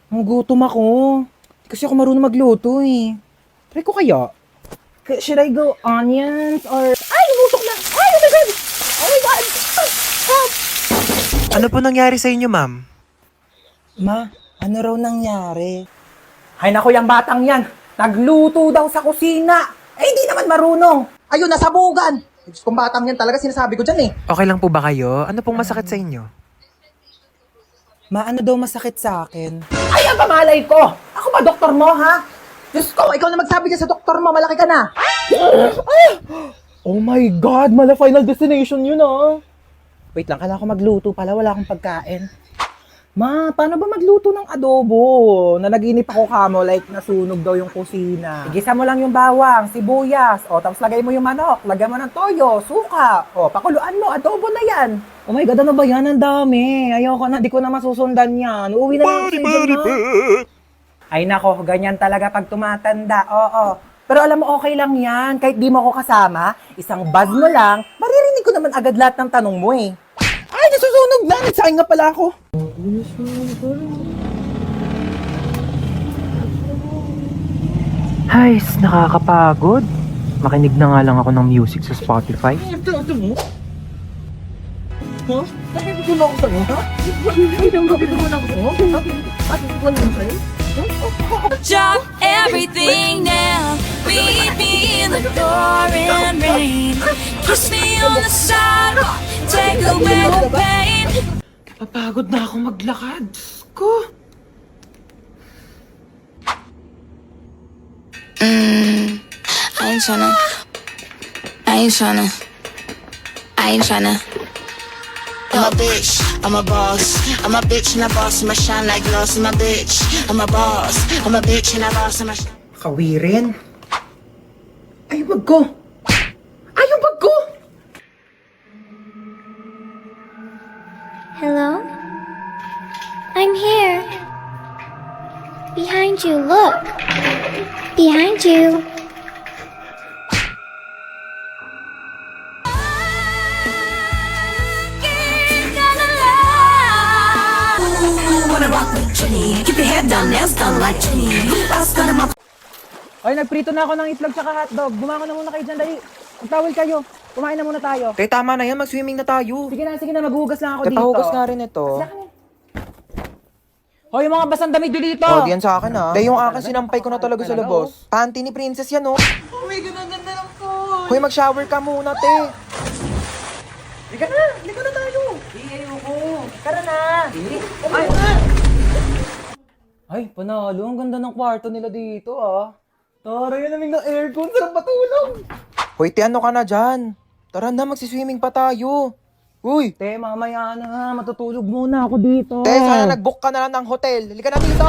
Ang gutom ako. Di kasi ako marunong magluto eh. Try ko kaya? Should I go onions or... Ay, umutok na! Ay, oh my God! Oh my God! Help! Ano po nangyari sa inyo, ma'am? Ma, ano raw nangyari? Ay, naku, yung batang yan. Nagluto daw sa kusina. Eh, hindi naman marunong. Ayun, nasabugan. Diyos kong batang yan talaga sinasabi ko dyan eh. Okay lang po ba kayo? Ano pong masakit sa inyo? Ma, ano daw masakit sa akin? Ay, ang pamalay ko! Ako ba doktor mo, ha? Diyos ko, ikaw na magsabi ka sa doktor mo, malaki ka na! Ay! Oh my God, mala Final Destination yun, ah! Wait lang, kailangan ko magluto pala, wala akong pagkain. Ma, paano ba magluto ng adobo? Nanaginip ako kamo, like nasunog daw yung kusina. Igisa mo lang yung bawang, sibuyas, o tapos lagay mo yung manok, lagay mo ng toyo, suka, o pakuluan mo, adobo na yan. Oh my God, ano ba yan? Ang dami. Ayoko na, di ko na masusundan yan. Uuwi na lang ako sa inyo, ma. Ay nako, ganyan talaga pag tumatanda, oo. Pero alam mo, okay lang yan. Kahit di mo ako kasama, isang buzz mo lang, maririnig ko naman agad lahat ng tanong mo eh. Ay, nasusunog na! Nagsayang nga pala ako. Ay, nakakapagod. Makinig na nga lang ako ng music sa Spotify. Ito mo? Ha? Bakit ko na ako sa'yo, ha? Bakit ko na ako sa'yo? Bakit ko na ako sa'yo? Drop everything now. Meet me in the pouring rain. Kiss me on the side. Take away the pain. Papagod na ako maglakad. Diyos ko. I ain't tryna. I ain't tryna. I ain't tryna. I'm a bitch, I'm a boss. I'm a bitch and a boss, I'ma shine like gloss. I'm a bitch, I'm a boss. I'm a bitch and a boss, I'ma shine. Kawirin. Ay, wag ko. Ay, wag ko. Hello? I'm here. Behind you, look. Behind you. Ay, nagprito na ako ng itlog tsaka hotdog. Bumangon na muna kayo dyan, dali. Magtawal kayo. Kumain na muna tayo. Te, tama na yan. Mag-swimming na tayo. Sige na, maghugas lang ako dito. Kapahugas nga rin ito. Hoy, yung mga basang damit dito. Oh, diyan sa akin ha. Te, yung akin sinampay ko na talaga sa labos. Panty ni Princess yan, oh. Oh my God, ang ganda ng ko. Hoy, mag-shower ka muna, te. Liga na tayo. Ayoko. Tara na. Ay, panalo. Ang ganda ng kwarto nila dito, ah. Tara, yun naming ng aircon. Sarap matulog. Hoy, te, ano ka na dyan? Tara na, magsiswimming pa tayo. Uy! Te, mamaya na. Matutulog muna ako dito. Te, sana nag-book ka na lang ng hotel. Halika na dito!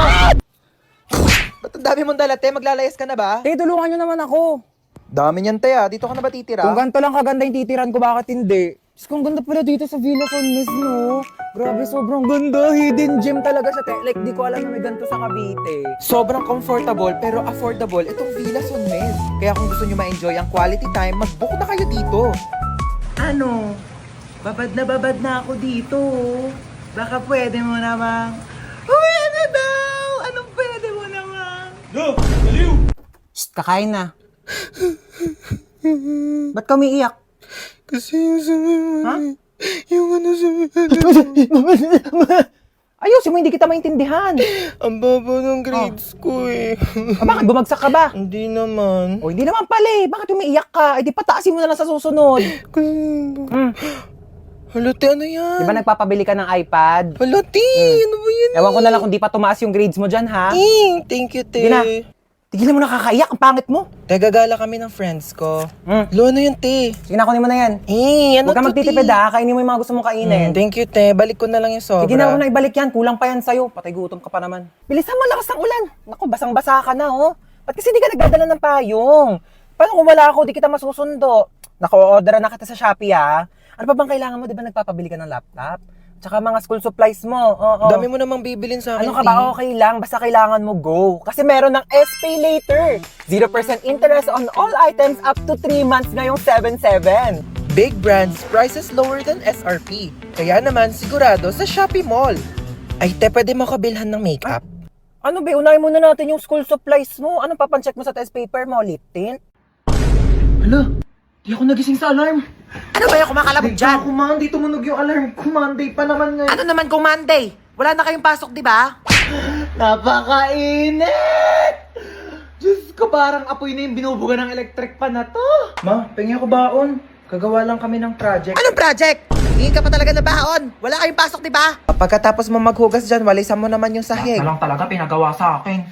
Ba't ang dami mong dala, te? Maglalayas ka na ba? Te, tulungan nyo naman ako. Dami niyan, te, ah. Dito ka na ba titira? Kung ganito lang kaganda yung titiran ko, bakit hindi? Diyos, kung ganda pala dito sa Villa San Luis, no? Grabe, sobrang ganda. Hidden gem talaga siya, te. Like, di ko alam na may ganito sa Cavite. Sobrang comfortable pero affordable itong Villa Sonmes. Kaya kung gusto nyo ma-enjoy ang quality time, mag-book na kayo dito. Ano? Babad na ako dito. Baka pwede mo namang... Pwede daw! Anong pwede mo naman? Shh, kakain na. Ba't ka umiiyak? Kasi yung sa... Ha? Yung ano sa... Ayusin mo, hindi kita maintindihan. Ang baba ng grades ko eh. Bakit bumagsak ka ba? Hindi naman. O, hindi naman pala eh. Bakit umiiyak ka? Eh, di pataasin mo na lang sa susunod. Kasi... Halate, ano yan? Di ba nagpapabili ka ng iPad? Halate, ano ba yan? Ewan ko na lang kung di pa tumaas yung grades mo dyan, ha? Thank you, te. Sige na. Tigilan mo nakakaiyak. Ang pangit mo. Te, gagala kami ng friends ko. Lo, ano yun, te? Sige na, kunin mo na yan. Ano Huwag ka to, magtitipid, te? ha? Kainin mo yung mga gusto mong kainin. Thank you, te. Balik ko na lang yung sobra. Sige na, huwag na ibalik yan. Kulang pa yan sa'yo. Patay gutom ka pa naman. Bilisan mo, lakas ng ulan. Naku, basang-basa ka na, oh. Ba't kasi di ka nagdadala ng payong? Paano kung wala ako, di kita masusundo? Naku, orderan na kita sa Shopee, ha? Ano pa bang kailangan mo? Di ba nagpapabili ka ng laptop? Tsaka mga school supplies mo. Oo. Dami mo namang bibilin sa akin, Ano ka ba? Okay lang. Basta kailangan mo go. Kasi meron ng SPay later. 0% interest on all items up to 3 months ngayong 7/7. Big brands, prices lower than SRP. Kaya naman, sigurado sa Shopee Mall. Ay, te, pwede mo kabilhan ng makeup? Ano ba, unahin muna natin yung school supplies mo. Anong papancheck mo sa test paper mo? Lip tint? Hala, di ako nagising sa alarm. Ano ba yung kumakalabog dyan? Ako man, di tumunog yung alarm. Monday pa naman ngayon. Ano naman kung Monday? Wala na kayong pasok, di ba? Napakainit! Diyos ko, parang apoy na yung binubuga ng electric pan na to. Ma, pengi ako baon. Kagawa lang kami ng project. Anong project? Hindi ka pa talaga na baon. Wala kayong pasok, di ba? Pagkatapos mo maghugas dyan, walisan mo naman yung sahig. Lang talaga pinagawa sa akin.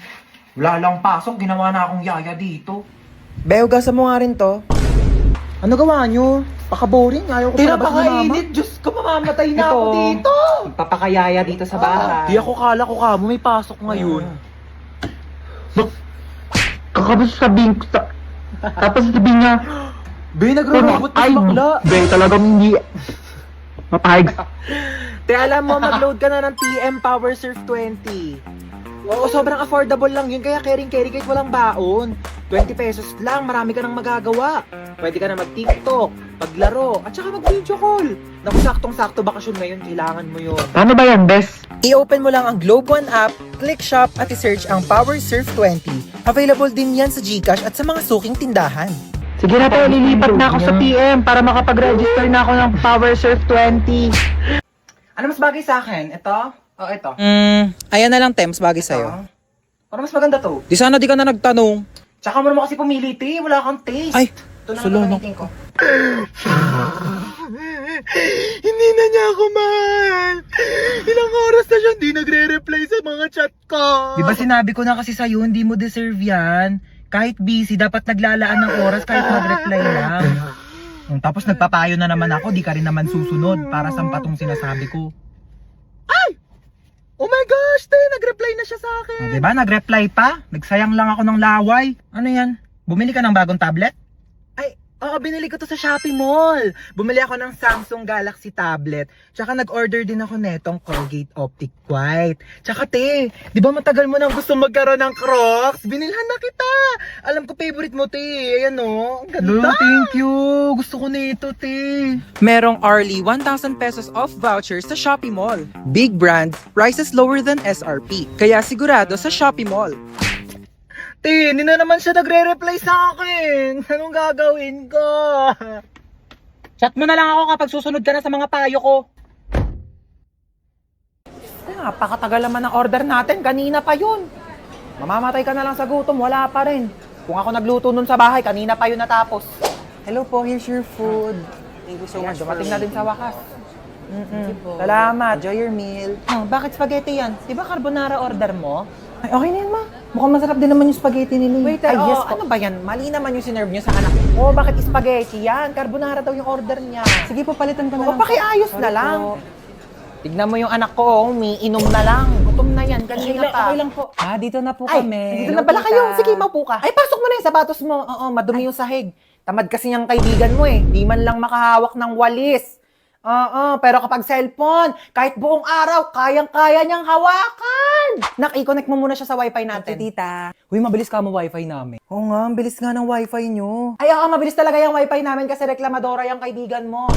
Wala lang pasok, ginawa na akong yaya dito. Be, hugasan mo nga rin to. Ano gawa nyo? Paka-boring, ayaw ko sa labas na mama. Diyos ko, mamamatay na ako dito. Papakayaya dito sa bahay. Di ako kala ko kamo, may pasok ngayon. Kakabas sabihin ko tapos sabihin niya, Be, nagro-robot na si bakla. Be, talagang hindi mapahig. Te, alam mo, mag-load ka na ng TM Power Surf 20. Oo, sobrang affordable lang yun, kaya caring-carry kahit walang baon. 20 pesos lang, marami ka nang magagawa. Pwede ka na mag-TikTok, paglaro, at saka mag-video call. Naku, saktong-sakto bakasyon ngayon, kailangan mo yun. Paano ba yan, Bes? I-open mo lang ang Globe One app, click shop at i-search ang Power Surf 20. Available din yan sa GCash at sa mga suking tindahan. Sige na po, lilipat na ako sa PM para makapag-register na ako ng Power Surf 20. Ano mas bagay sa akin? Ito? O ito? Ayan na lang, Tems, bagay sa'yo. Para mas maganda to. Di sana di ka na nagtanong. Tsaka mo naman kasi pumili, te. Wala kang taste. Ay, Ito na sulo, ang no. gagamitin ko. Hindi na niya ako mahal. Ilang oras na siya hindi nagre-reply sa mga chat ko. Di ba sinabi ko na kasi sa'yo, hindi mo deserve yan. Kahit busy, dapat naglalaan ng oras kahit mag-reply lang. Tapos nagpapayo na naman ako, di ka rin naman susunod para sa patong sinasabi ko. Ay! Oh my gosh, te, nag-reply na siya sa akin. Diba, nag-reply pa? Nagsayang lang ako ng laway. Ano yan? Bumili ka ng bagong tablet? Ay, oo, binili ko to sa Shopee Mall. Bumili ako ng Samsung Galaxy tablet. Tsaka nag-order din ako netong Colgate Optic White. Tsaka te, di ba matagal mo nang gusto magkaroon ng Crocs? Binilhan na kita. Alam ko favorite mo, te. Ayan o, ang ganda. Thank you. Gusto ko nito, te. Merong Arly 1,000 pesos off vouchers sa Shopee Mall. Big brand, prices lower than SRP. Kaya sigurado sa Shopee Mall. Te, hindi na naman siya nagre-reply sa akin. Anong gagawin ko? Chat mo na lang ako kapag susunod ka na sa mga payo ko. Napakatagal naman ng order natin. Kanina pa yun. Mamamatay ka na lang sa gutom. Wala pa rin. Kung ako nagluto nun sa bahay, kanina pa yun natapos. Hello po, here's your food. Thank you so Ayan, much dumating na din sa wakas. po. Salamat. Enjoy your meal. Bakit spaghetti yan? Di ba carbonara order mo? Ay, okay na yan, ma. Mukhang masarap din naman yung spaghetti nila. Waiter, Ay, yes po. ano ba yan? Mali naman yung sinerve nyo sa anak ko. Bakit spaghetti yan? Carbonara daw yung order niya. Sige po, palitan ko na lang. O, pakiayos na lang. Tignan mo yung anak ko, umiinom na lang. Gutom na yan, kanina pa. Okay lang po. Dito na po Ay, kami. dito na pala kayo. Sige, maupo ka. Ay, pasok mo na yung sapatos mo. Oo, madumi yung sahig. Tamad kasi niyang kaibigan mo eh. Di man lang makahawak ng walis. Oo, pero kapag cellphone, kahit buong araw, kayang-kaya niyang hawakan. Nak, i-connect mo muna siya sa wifi natin. Tita. Uy, mabilis ka mo wifi namin. Oo nga, ang bilis nga ng wifi nyo. Ay, oo, mabilis talaga yung wifi namin kasi reklamadora yung kaibigan mo.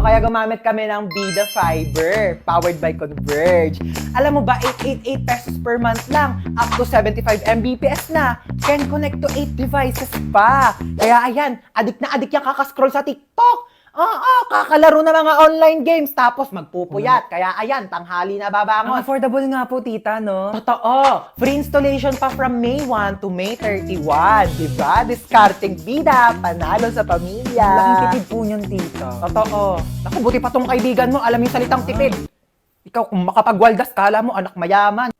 Kaya gumamit kami ng Vida Fiber, powered by Converge. Alam mo ba, 888 pesos per month lang, up to 75 Mbps na. Can connect to 8 devices pa. Kaya ayan, adik na adik yung kakascroll sa TikTok. Oo, kakalaro na mga online games, tapos magpupuyat. Kaya ayan, tanghali na Ang babangon. affordable nga po, tita, no? Totoo. Free installation pa from May 1 to May 31. Diba? Discarding bida, panalo sa pamilya. Laking tipid po niyan, tita. Totoo. Naku, buti pa tong kaibigan mo, alam yung salitang tipid. Ikaw, kung makapagwaldas, kala mo anak mayaman.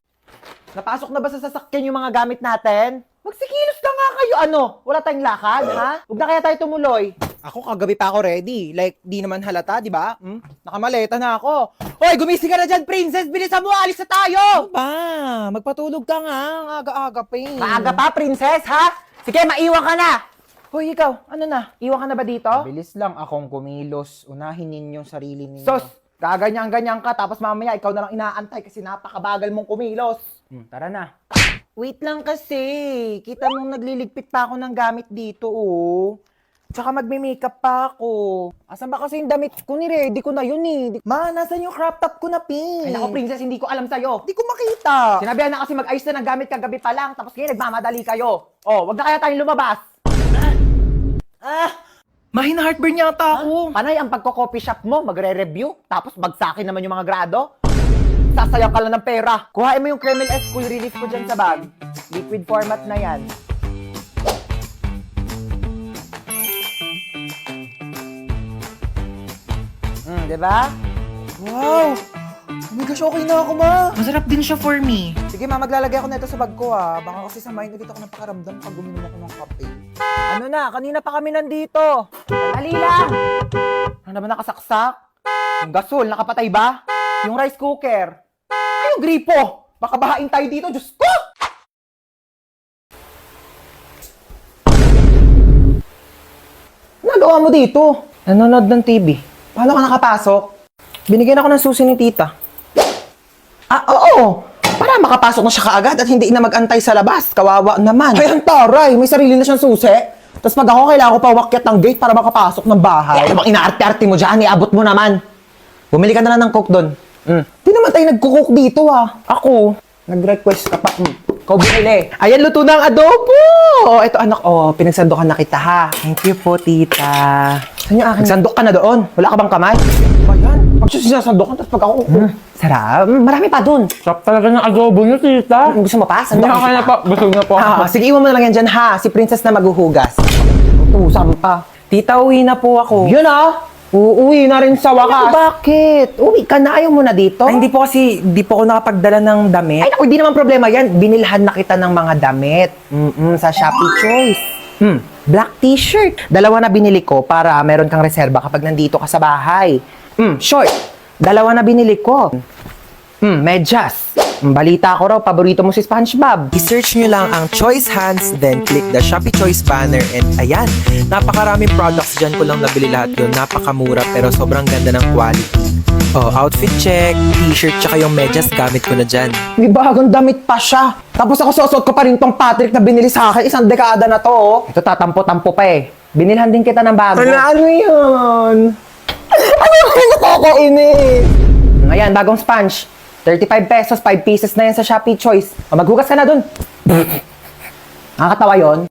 Napasok na ba sa sasakyan yung mga gamit natin? Magsikilos na nga kayo, ano? Wala tayong lakad, ha? Huwag na kaya tayo tumuloy. Ako, kagabi pa ako ready. Like, di naman halata, di ba? Nakamaleta na ako. Hoy, gumising ka na dyan, princess! Bilisan mo, alis na tayo! Ba, magpatulog ka nga. Ang aga-aga pa eh. Maaga pa, princess, ha? Sige, maiwan ka na! Hoy, ikaw, ano na? Iwan ka na ba dito? Bilis lang akong kumilos. Unahin ninyong sarili ninyo. Sos, gaganyan-ganyan ka, tapos mamaya ikaw na lang inaantay kasi napakabagal mong kumilos. Tara na. Wait lang kasi. Kita mong nagliligpit pa ako ng gamit dito, oh. Tsaka magme-makeup pa ako. Asan ba kasi yung damit ko? Ni-ready ko na yun eh. Ma, nasan yung crop top ko na pink? Ay naku, princess, hindi ko alam sa'yo. Di ko makita. Sinabihan na kasi mag-ayos na ng gamit kagabi pa lang, tapos ngayon nagmamadali kayo. Oh, wag na kaya tayong lumabas. Mahina heartburn yata ako. Panay ang pagko-coffee shop mo, magre-review, tapos bagsakin naman yung mga grado. Sasayang ka lang ng pera. Kuhain mo yung Kremel S Cool Relief ko dyan sa bag. Liquid format na yan. Diba? Wow! Oh my gosh, okay na ako, ma. Masarap din siya for me. Sige, ma, maglalagay ako nito sa bag ko, ha. Baka kasi samayin ulit ako ng pakaramdam pag guminom ako ng kape. Ano na, kanina pa kami nandito. Dali lang. Ano naman nakasaksak? Yung gasol, nakapatay ba? Yung rice cooker. Ay, yung gripo. Baka bahain tayo dito, Diyos ko! Nagawa mo dito? Nanonood ng TV. Paano ka nakapasok? Binigyan ako ng susi ni tita. Ah, oo. Para makapasok na siya kaagad at hindi na mag-antay sa labas. Kawawa naman. Ay, ang taray! May sarili na siyang susi. Tapos pag ako, kailangan ko pa wakyat ng gate para makapasok ng bahay. Ay, ano bang inaarte-arte mo dyan? Iabot mo naman. Bumili ka na lang ng coke doon. Di naman tayo nagkukook dito, ha. Ako, nag-request ka pa. Ikaw binili. Ayan, luto na ang adobo! Ito, anak, pinagsandokan na kita, ha. Thank you po, tita. Saan yung akin? Nagsandok ka na doon. Wala ka bang kamay? Ba yan? Pag siya sinasandokan, tapos pag ako, Sarap. Marami pa doon. Sarap talaga ng adobo niyo, tita. Gusto mo pa? Sandok Hindi na po. Busog na po. Sige, iwan mo na lang yan dyan, ha. Si Princess na maghuhugas. utusan pa. Tita, uwi na po ako. Yun, ha. Uuwi na rin sa wakas. Bakit? Uwi ka na, ayaw mo na dito? Ay, hindi po ako nakapagdala ng damit. Ay, naku, hindi naman problema yan. Binilhan na kita ng mga damit. Sa Shopee Choice. Black t-shirt. 2 na binili ko para meron kang reserba kapag nandito ka sa bahay. Short. 2 na binili ko. Medyas. Balita ko raw, paborito mo si SpongeBob. I-search nyo lang ang Choice Hands, then click the Shopee Choice banner, and ayan, napakaraming products dyan ko lang nabili lahat yun. Napakamura pero sobrang ganda ng quality. Oh, outfit check, t-shirt, tsaka yung medyas gamit ko na dyan. May bagong damit pa siya. Tapos ako susuot ko pa rin tong Patrick na binili sa akin. 1 dekada na to, oh. Ito tatampo-tampo pa eh. Binilhan din kita ng bago. Ano yun? Ano yung nakakainis? Ayan, bagong sponge. 35 pesos, 5 pieces na yan sa Shopee Choice. O, maghugas ka na dun. Nakakatawa yon.